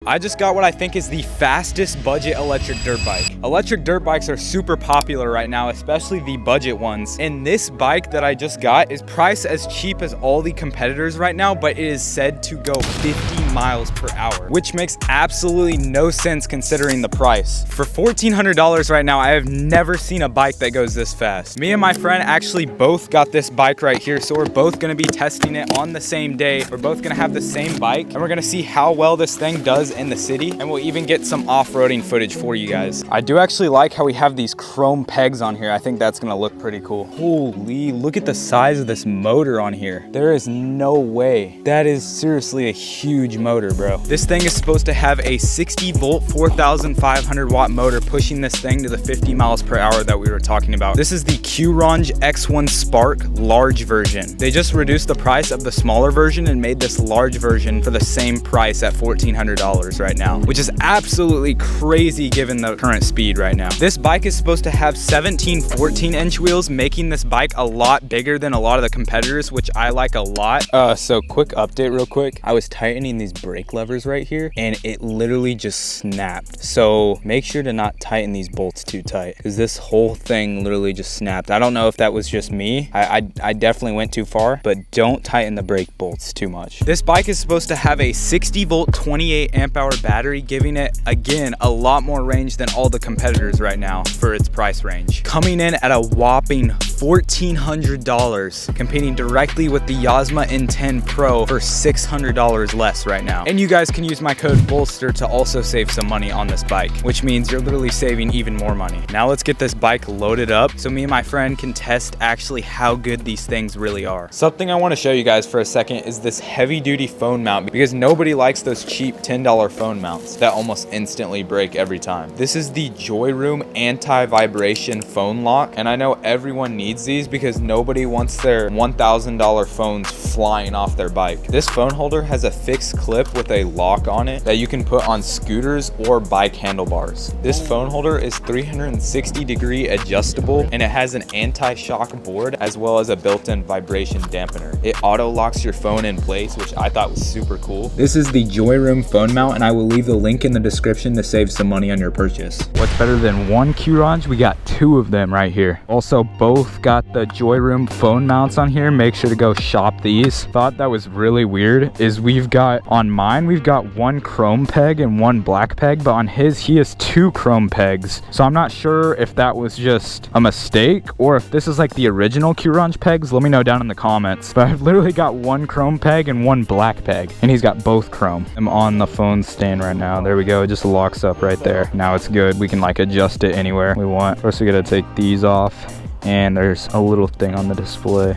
I just got what I think is the fastest budget electric dirt bike. Electric dirt bikes are super popular right now, especially the budget ones. And this bike that I just got is priced as cheap as all the competitors right now, but it is said to go 50 miles per hour, which makes absolutely no sense considering the price. For $1,400 right now, I have never seen a bike that goes this fast. Me and my friend actually both got this bike right here, so we're both gonna be testing it on the same day. We're both gonna have the same bike, and we're gonna see how well this thing does in the city, and we'll even get some off-roading footage for you guys. I do actually like how we have these chrome pegs on here. I think that's gonna look pretty cool. Holy, look at the size of this motor on here. There is no way. That is seriously a huge motor, bro. This thing is supposed to have a 60 volt, 4,500 watt motor pushing this thing to the 50 miles per hour that we were talking about. This is the Qronge X1 Spark large version. They just reduced the price of the smaller version and made this large version for the same price at $1,400 right now, which is absolutely crazy given the current speed right now. This bike is supposed to have 17 14-inch wheels, making this bike a lot bigger than a lot of the competitors, which I like a lot. So quick update real quick. I was tightening these brake levers right here and it literally just snapped. So make sure to not tighten these bolts too tight because this whole thing literally just snapped. I don't know if that was just me. I definitely went too far, but don't tighten the brake bolts too much. This bike is supposed to have a 60 volt, 28 amp hour battery, giving it, again, a lot more range than all the competitors right now for its price range. Coming in at a whopping $1,400, competing directly with the Yasma N10 Pro for $600 less right now. And you guys can use my code BOLSTER to also save some money on this bike, which means you're literally saving even more money. Now let's get this bike loaded up so me and my friend can test actually how good these things really are. Something I want to show you guys for a second is this heavy duty phone mount, because nobody likes those cheap $10 phone mounts that almost instantly break every time. This is the Joyroom anti-vibration phone lock, and I know everyone needs these because nobody wants their $1,000 phones flying off their bike. This phone holder has a fixed clip with a lock on it that you can put on scooters or bike handlebars. This phone holder is 360-degree adjustable, and it has an anti-shock board as well as a built-in vibration dampener. It auto locks your phone in place, which I thought was super cool. This is the Joyroom phone mount, and I will leave the link in the description to save some money on your purchase. What's better than one Qronge? We got two of them right here. Also, both got the Joyroom phone mounts on here. Make sure to go shop these. Thought that was really weird is we've got, on mine, we've got one chrome peg and one black peg, but on his, he has two chrome pegs. So I'm not sure if that was just a mistake or if this is like the original Qronge pegs. Let me know down in the comments. But I've literally got one chrome peg and one black peg, and he's got both chrome. I'm on the phone stand right now. There we go. It just locks up right there. Now it's good. We can like adjust it anywhere we want. First we gotta take these off, and there's a little thing on the display.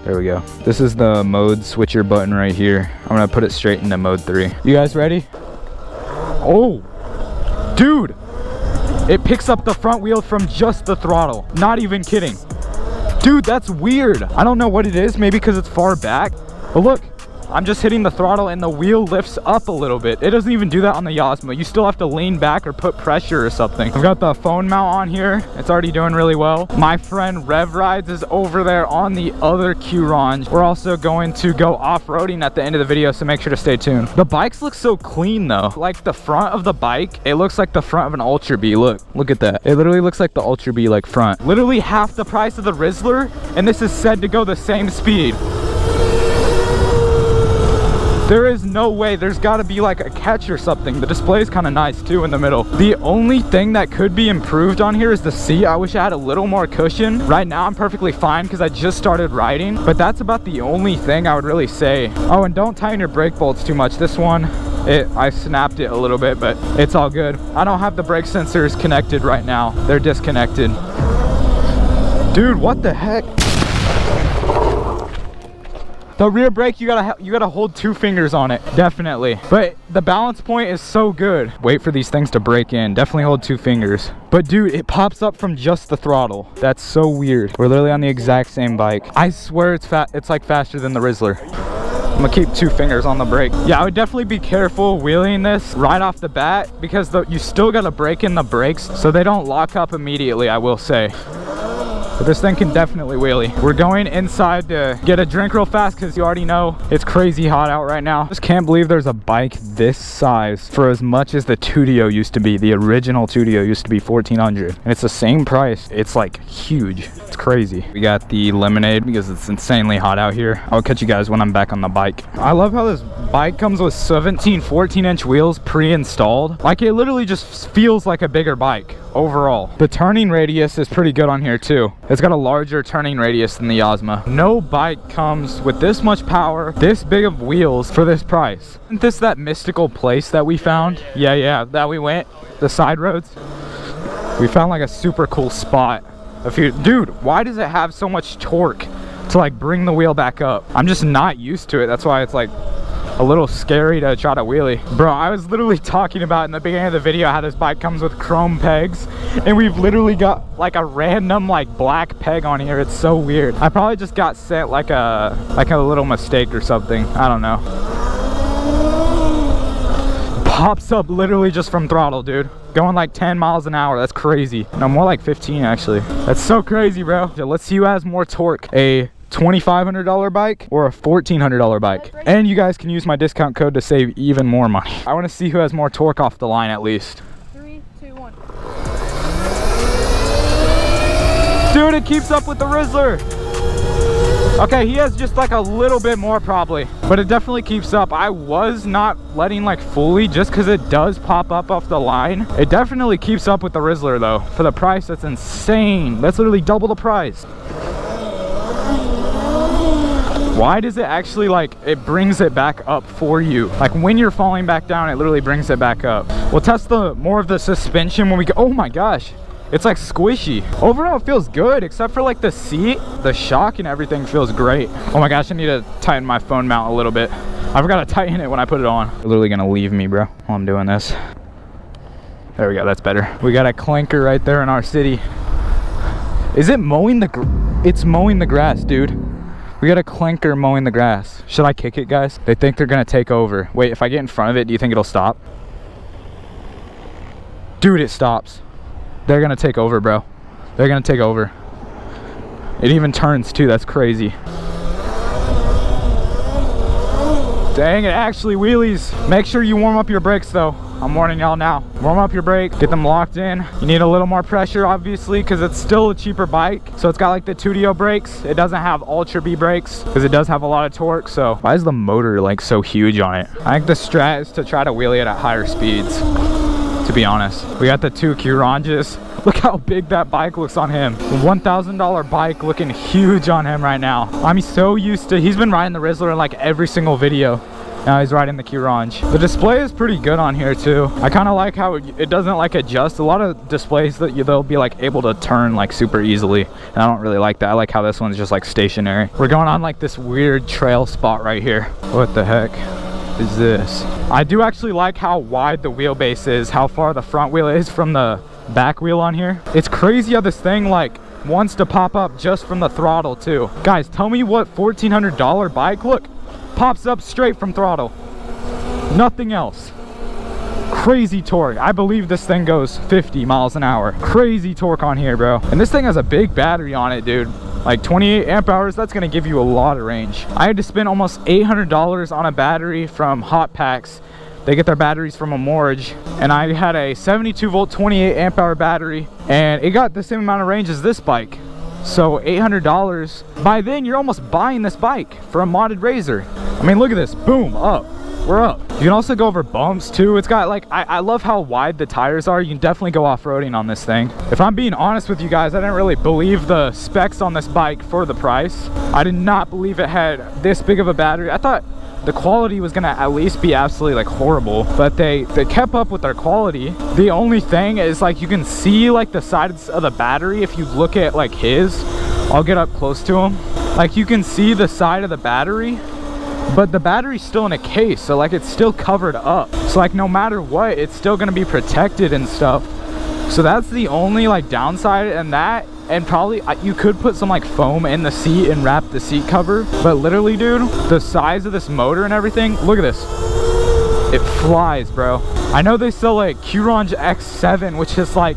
There we go. This is the mode switcher button right here. I'm gonna put it straight into mode 3. You guys ready? Oh, dude, it picks up the front wheel from just the throttle. Not even kidding. Dude, that's weird. I don't know what it is, maybe because it's far back, but look, I'm just hitting the throttle and the wheel lifts up a little bit. It doesn't even do that on the Yasma. You still have to lean back or put pressure or something. I've got the phone mount on here. It's already doing really well. My friend Rev Rides is over there on the other Qronge. We're also going to go off-roading at the end of the video, so make sure to stay tuned. The bikes look so clean though. Like the front of the bike, it looks like the front of an Ultra B. Look at that. It literally looks like the Ultra B like front. Literally half the price of the Rizzler, and this is said to go the same speed. There is no way. There's got to be like a catch or something. The display is kind of nice too in the middle. The only thing that could be improved on here is the seat. I wish I had a little more cushion. Right now I'm perfectly fine because I just started riding, but that's about the only thing I would really say. Oh, and don't tighten your brake bolts too much. This one, I snapped it a little bit, but it's all good. I don't have the brake sensors connected right now. They're disconnected. Dude, what the heck? The rear brake, you gotta hold 2 fingers on it, definitely. But the balance point is so good. Wait for these things to break in. Definitely hold 2 fingers. But dude, it pops up from just the throttle. That's so weird. We're literally on the exact same bike. I swear it's like faster than the Rizzler. I'm gonna keep 2 fingers on the brake. Yeah, I would definitely be careful wheeling this right off the bat because you still gotta break in the brakes so they don't lock up immediately, I will say. but this thing can definitely wheelie. We're going inside to get a drink real fast because you already know it's crazy hot out right now. Just can't believe there's a bike this size for as much as the Tudio used to be. The original Tudio used to be $1,400 and it's the same price. It's like huge. It's crazy. We got the lemonade because it's insanely hot out here. I'll catch you guys when I'm back on the bike. I love how this bike comes with 17 14-inch wheels pre-installed. Like it literally just feels like a bigger bike overall. The turning radius is pretty good on here too. It's got a larger turning radius than the Ozma. No bike comes with this much power, this big of wheels for this price. Isn't this that mystical place that we found? Yeah, that we went, the side roads. We found like a super cool spot. Dude, why does it have so much torque to like bring the wheel back up? I'm just not used to it. That's why it's like a little scary to try to wheelie. Bro, I was literally talking about in the beginning of the video how this bike comes with chrome pegs, and we've literally got like a random like black peg on here. It's so weird. I probably just got sent like a little mistake or something. I don't know. Pops up literally just from throttle, dude. Going like 10 miles an hour. That's crazy. No, more like 15 actually. That's so crazy, bro. Let's see who has more torque. A $2,500 bike or a $1,400 bike. And you guys can use my discount code to save even more money. I want to see who has more torque off the line at least. 3, 2, 1. Dude, it keeps up with the Rizzler. Okay, he has just like a little bit more probably, but it definitely keeps up. I was not letting like fully just because it does pop up off the line. It definitely keeps up with the Rizzler though. For the price, that's insane. That's literally double the price. Why does it actually like, it brings it back up for you? Like when you're falling back down, it literally brings it back up. We'll test more of the suspension when we go. Oh my gosh. It's like squishy. Overall, it feels good, except for like the seat, the shock and everything feels great. Oh my gosh, I need to tighten my phone mount a little bit. I forgot to tighten it when I put it on. You're literally gonna leave me, bro, while I'm doing this. There we go, that's better. We got a clanker right there in our city. Is it mowing it's mowing the grass, dude. We got a clanker mowing the grass. Should I kick it, guys? They think they're gonna take over. Wait, if I get in front of it, do you think it'll stop? Dude, it stops. They're gonna take over, bro. They're gonna take over. It even turns too, that's crazy. Dang, it actually wheelies. Make sure you warm up your brakes though. I'm warning y'all now. Warm up your brakes, get them locked in. You need a little more pressure obviously because it's still a cheaper bike. So it's got like the Tudio brakes. It doesn't have Ultra B brakes because it does have a lot of torque. So why is the motor like so huge on it? I think the strat is to try to wheelie it at higher speeds, to be honest. We got the two Q-Ranges. Look how big that bike looks on him. $1,000 bike looking huge on him right now. I'm so used to, he's been riding the Rizzler in like every single video. Now he's riding the Q-Range. The display is pretty good on here too. I kind of like how it doesn't like adjust. A lot of displays that they'll be like able to turn like super easily. And I don't really like that. I like how this one's just like stationary. We're going on like this weird trail spot right here. What the heck is this? I do actually like how wide the wheelbase is, how far the front wheel is from the back wheel on here. It's crazy how this thing like wants to pop up just from the throttle too. Guys, tell me what $1,400 bike, look, pops up straight from throttle. Nothing else. Crazy torque. I believe this thing goes 50 miles an hour. Crazy torque on here, bro. And this thing has a big battery on it, dude. Like 28 amp hours, that's gonna give you a lot of range. I had to spend almost $800 on a battery from Hot Packs. They get their batteries from a Morge, and I had a 72 volt 28 amp hour battery, and it got the same amount of range as this bike. So $800. By then you're almost buying this bike for a modded Razor. I mean, look at this, boom, up. We're up. You can also go over bumps too. It's got like, I love how wide the tires are. You can definitely go off-roading on this thing. If I'm being honest with you guys, I didn't really believe the specs on this bike for the price. I did not believe it had this big of a battery. I thought the quality was gonna at least be absolutely like horrible, but they kept up with their quality. The only thing is like you can see like the sides of the battery if you look at like his. I'll get up close to him. Like you can see the side of the battery, but the battery's still in a case, so like it's still covered up. So like no matter what, it's still gonna be protected and stuff. So that's the only like downside, and that, and probably you could put some like foam in the seat and wrap the seat cover. But literally, dude, the size of this motor and everything, look at this. It flies, bro. I know they sell like Q-Range X7, which is like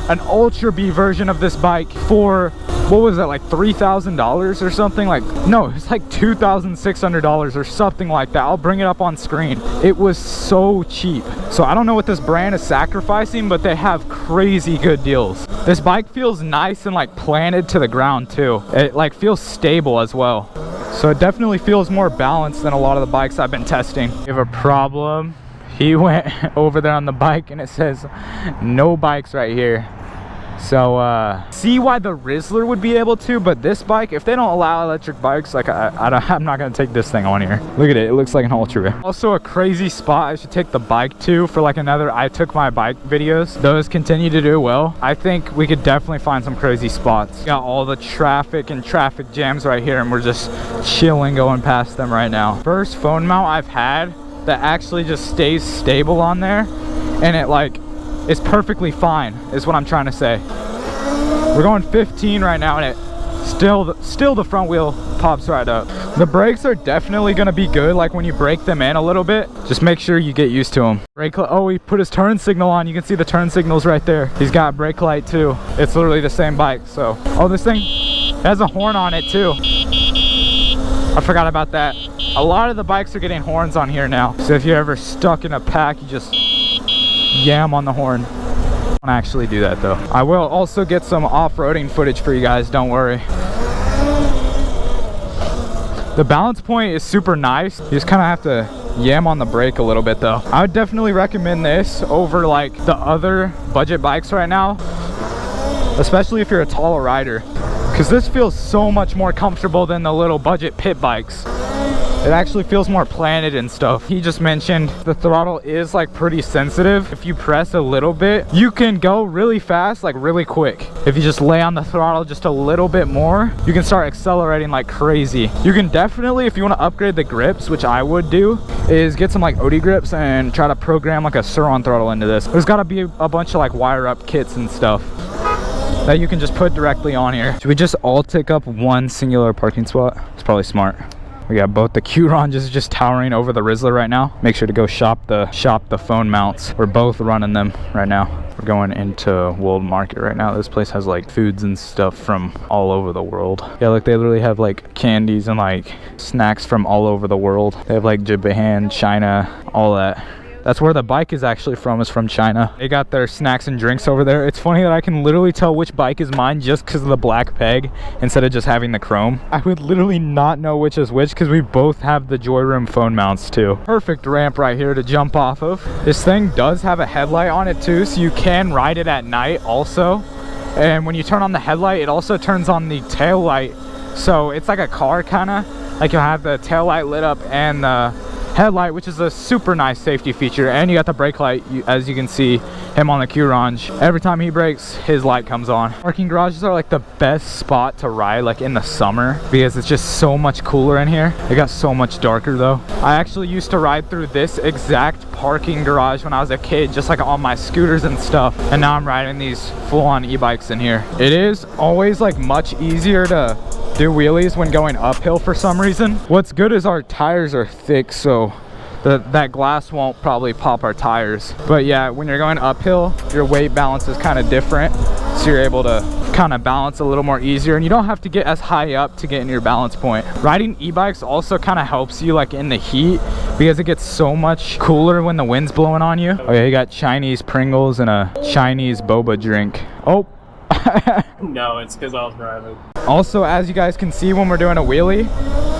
an Ultra B version of this bike for, what was it, like $3,000 or something? Like, no, it's like $2,600 or something like that. I'll bring it up on screen. It was so cheap. So I don't know what this brand is sacrificing, but they have crazy good deals. This bike feels nice and like planted to the ground too. It like feels stable as well. So it definitely feels more balanced than a lot of the bikes I've been testing. We have a problem. He went over there on the bike and it says no bikes right here. So see why the Rizzler would be able to, but this bike, if they don't allow electric bikes, like I'm not gonna take this thing on here. Look at it, it looks like an Ultra. Also a crazy spot I should take the bike to for like another I took my bike videos. Those continue to do well. I think we could definitely find some crazy spots. Got all the traffic and traffic jams right here, and we're just chilling going past them right now. First phone mount I've had that actually just stays stable on there, and it like is perfectly fine, is what I'm trying to say. We're going 15 right now, and it still the front wheel pops right up. The brakes are definitely gonna be good, like when you brake them in a little bit. Just make sure you get used to them. Brake, oh, he put his turn signal on. You can see the turn signals right there. He's got brake light too. It's literally the same bike. So, oh, this thing has a horn on it too. I forgot about that. A lot of the bikes are getting horns on here now. So if you're ever stuck in a pack, you just yam on the horn. I don't actually do that though. I will also get some off-roading footage for you guys, don't worry. The balance point is super nice. You just kind of have to yam on the brake a little bit though. I would definitely recommend this over like the other budget bikes right now, especially if you're a taller rider, because this feels so much more comfortable than the little budget pit bikes. It actually feels more planted and stuff. He just mentioned the throttle is like pretty sensitive. If you press a little bit, you can go really fast, like really quick. If you just lay on the throttle just a little bit more, you can start accelerating like crazy. You can definitely, if you want to upgrade the grips, which I would do, is get some like OD grips and try to program like a Sur-on throttle into this. There's got to be a bunch of like wire up kits and stuff that you can just put directly on here. Should we just all take up one singular parking spot? It's probably smart. We got both the Q-Ron just towering over the Rizzler right now. Make sure to go shop the phone mounts. We're both running them right now. We're going into World Market right now. This place has like foods and stuff from all over the world. Yeah, like they literally have like candies and like snacks from all over the world. They have like Japan, China, all that. That's where the bike is actually from, is from China. They got their snacks and drinks over there. It's funny that I can literally tell which bike is mine just because of the black peg instead of just having the chrome. I would literally not know which is which because we both have the Joy Room phone mounts too. Perfect ramp right here to jump off of. This thing does have a headlight on it too, so you can ride it at night also. And when you turn on the headlight, it also turns on the tail light. So it's like a car kind of, like you'll have the tail light lit up and the headlight, which is a super nice safety feature. And you got the brake light, as you can see him on the Q-Ron. Every time he brakes, his light comes on. Parking garages are like the best spot to ride like in the summer because it's just so much cooler in here. It got so much darker though. I actually used to ride through this exact parking garage when I was a kid, just like on my scooters and stuff, and now I'm riding these full-on e-bikes in here. It is always like much easier to do wheelies when going uphill for some reason. What's good is our tires are thick, so that glass won't probably pop our tires. But yeah, when you're going uphill, your weight balance is kind of different, so you're able to kind of balance a little more easier, and you don't have to get as high up to get in your balance point. Riding e-bikes also kind of helps you like in the heat because it gets so much cooler when the wind's blowing on you. Oh yeah, you got Chinese Pringles and a Chinese boba drink. Oh. No, it's because I was driving. Also, as you guys can see when we're doing a wheelie,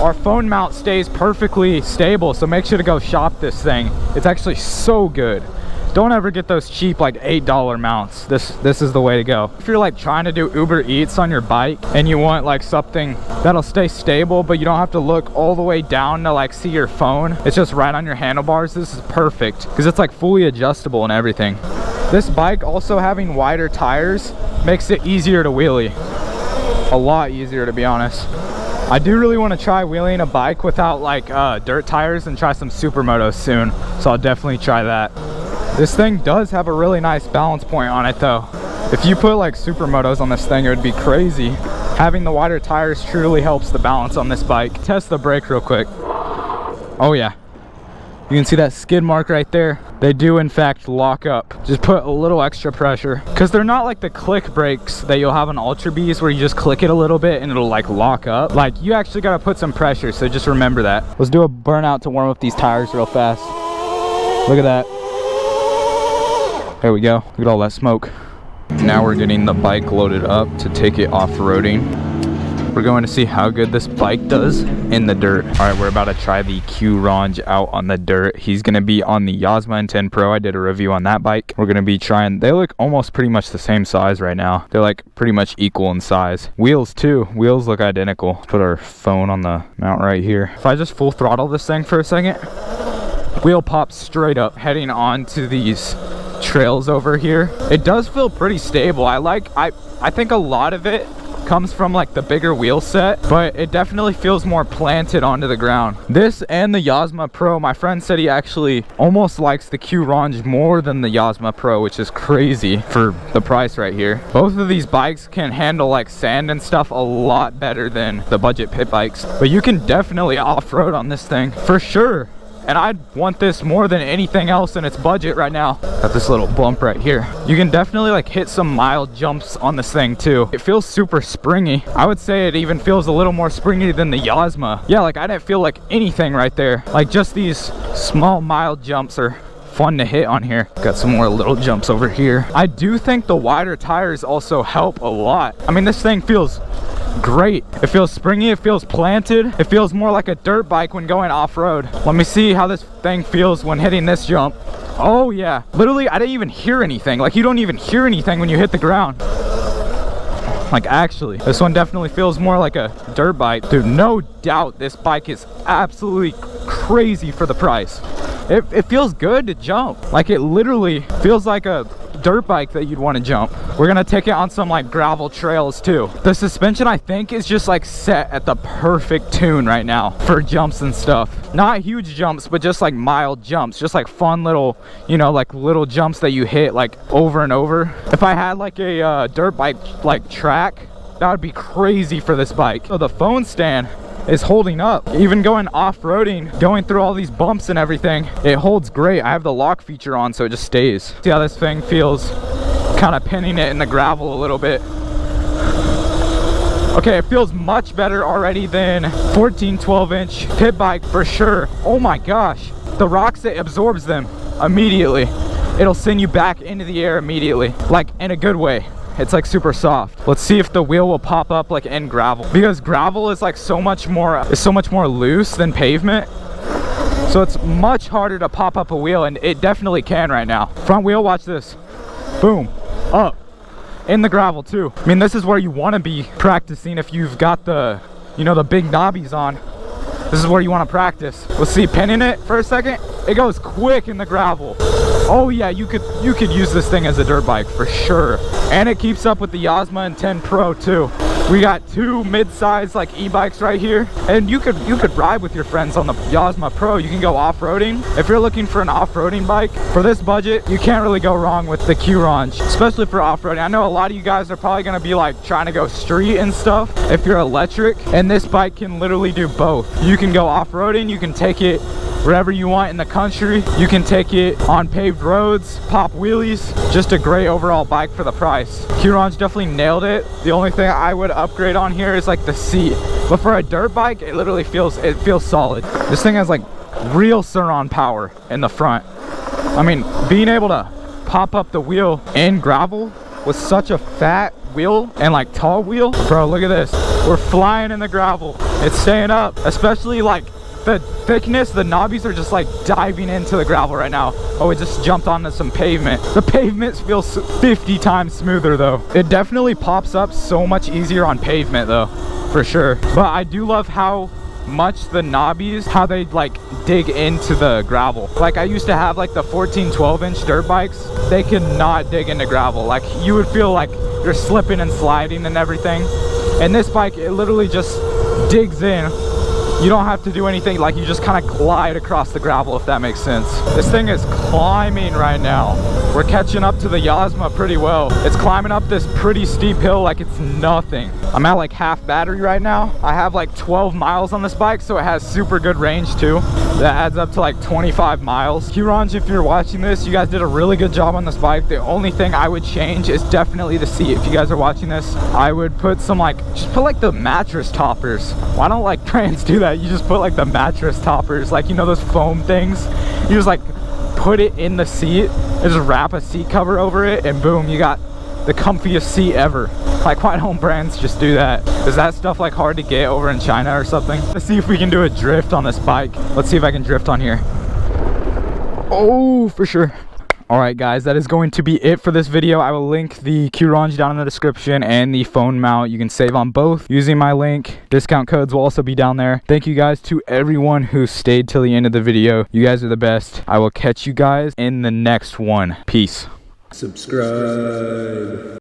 our phone mount stays perfectly stable, so make sure to go shop this thing. It's actually so good. Don't ever get those cheap like $8 mounts. This is the way to go. If you're like trying to do Uber Eats on your bike and you want like something that'll stay stable but you don't have to look all the way down to like see your phone, it's just right on your handlebars, this is perfect because it's like fully adjustable and everything. This bike also having wider tires makes it easier to wheelie. A lot easier, to be honest. I do really want to try wheeling a bike without like dirt tires and try some supermotos soon, so I'll definitely try that. This thing does have a really nice balance point on it though. If you put like supermotos on this thing, it would be crazy. Having the wider tires truly helps the balance on this bike. Test the brake real quick. Oh yeah. You can see that skid mark right there. They do in fact lock up. Just put a little extra pressure, because they're not like the click brakes that you'll have on Ultra Bs where you just click it a little bit and it'll like lock up. Like, you actually got to put some pressure, so just remember that. Let's do a burnout to warm up these tires real fast. Look at that. There we go. Look at all that smoke. Now we're getting the bike loaded up to take it off-roading. We're going to see how good this bike does in the dirt. All right, we're about to try the Q-Ronge out on the dirt. He's going to be on the Yasma N10 Pro. I did a review on that bike. We're going to be trying, they look almost pretty much the same size right now. They're like pretty much equal in size. Wheels too. Wheels look identical. Let's put our phone on the mount right here. If I just full throttle this thing for a second, wheel pops straight up heading on to these trails over here. It does feel pretty stable. I think a lot of it comes from like the bigger wheel set, but it definitely feels more planted onto the ground. This and the Yasma Pro, my friend said he actually almost likes the Q-Ronge more than the Yasma Pro, which is crazy for the price right here. Both of these bikes can handle like sand and stuff a lot better than the budget pit bikes, but you can definitely off-road on this thing for sure. And I'd want this more than anything else in its budget right now. Got this little bump right here. You can definitely like hit some mild jumps on this thing too. It feels super springy. I would say it even feels a little more springy than the Yasma. Yeah, like I didn't feel like anything right there. Like just these small mild jumps are fun to hit on here. Got some more little jumps over here. I do think the wider tires also help a lot. I mean, this thing feels great. It feels springy, it feels planted, it feels more like a dirt bike when going off-road. Let me see how this thing feels when hitting this jump. Oh yeah, literally I didn't even hear anything. Like, you don't even hear anything when you hit the ground. Like, actually, this one definitely feels more like a dirt bike. Dude, no doubt this bike is absolutely crazy for the price. It feels good to jump. Like, it literally feels like a dirt bike that you'd want to jump. We're gonna take it on some like gravel trails too. The suspension, I think, is just like set at the perfect tune right now for jumps and stuff. Not huge jumps, but just like mild jumps, just like fun little, you know, like little jumps that you hit like over and over. If I had like a dirt bike like track, that would be crazy for this bike. So the phone stand is holding up. Even going off-roading, going through all these bumps and everything, it holds great. I have the lock feature on, so it just stays. See how this thing feels, kind of pinning it in the gravel a little bit. Okay, it feels much better already than 14, 12-inch pit bike for sure. Oh my gosh, the rocks, it absorbs them immediately. It'll send you back into the air immediately, like in a good way. It's like super soft. Let's see if the wheel will pop up like in gravel, because gravel is like so much more loose than pavement. So it's much harder to pop up a wheel, and it definitely can right now. Front wheel, watch this. Boom, up. In the gravel too. I mean, this is where you want to be practicing if you've got the, you know, the big knobbies on. This is where you want to practice. Let's see, pinning it for a second. It goes quick in the gravel. Oh yeah, you could use this thing as a dirt bike for sure. And it keeps up with the Yasma N10 Pro too. We got two mid-size like e-bikes right here, and you could ride with your friends on the Yasma Pro. You can go off-roading. If you're looking for an off-roading bike for this budget, you can't really go wrong with the Q-Ronge, especially for off-roading. I know a lot of you guys are probably gonna be like trying to go street and stuff if you're electric, and this bike can literally do both. You can go off-roading, you can take it wherever you want in the country. You can take it on paved roads, pop wheelies. Just a great overall bike for the price. Q-Ronge definitely nailed it. The only thing I would upgrade on here is like the seat. But for a dirt bike, it literally feels solid. This thing has like real surround power in the front. I mean, being able to pop up the wheel in gravel with such a fat wheel and like tall wheel. Bro, look at this. We're flying in the gravel. It's staying up, especially like the thickness. The knobbies are just like diving into the gravel right now. Oh, it just jumped onto some pavement. The pavement feels 50 times smoother though. It definitely pops up so much easier on pavement though, for sure. But I do love how much the knobbies, how they like dig into the gravel. Like I used to have like the 14, 12-inch dirt bikes. They could not dig into gravel. Like you would feel like you're slipping and sliding and everything. And this bike, it literally just digs in. You don't have to do anything, like you just kind of glide across the gravel, if that makes sense. This thing is climbing right now. We're catching up to the Yasma pretty well. It's climbing up this pretty steep hill like it's nothing. I'm at like half battery right now. I have like 12 miles on this bike, so it has super good range too. That adds up to like 25 miles. Hurons, if you're watching this, you guys did a really good job on this bike. The only thing I would change is definitely the seat. If you guys are watching this, I would put some like, just put like the mattress toppers. Why don't like brands do that? You just put like the mattress toppers, like, you know, those foam things. You just like put it in the seat and just wrap a seat cover over it, and boom, you got the comfiest seat ever. Like, why don't brands just do that? Is that stuff like hard to get over in China or something? Let's see if we can do a drift on this bike. Let's see if I can drift on here. Oh, for sure. All right, guys, that is going to be it for this video. I will link the Q-Range down in the description and the phone mount. You can save on both using my link. Discount codes will also be down there. Thank you guys to everyone who stayed till the end of the video. You guys are the best. I will catch you guys in the next one. Peace. Subscribe.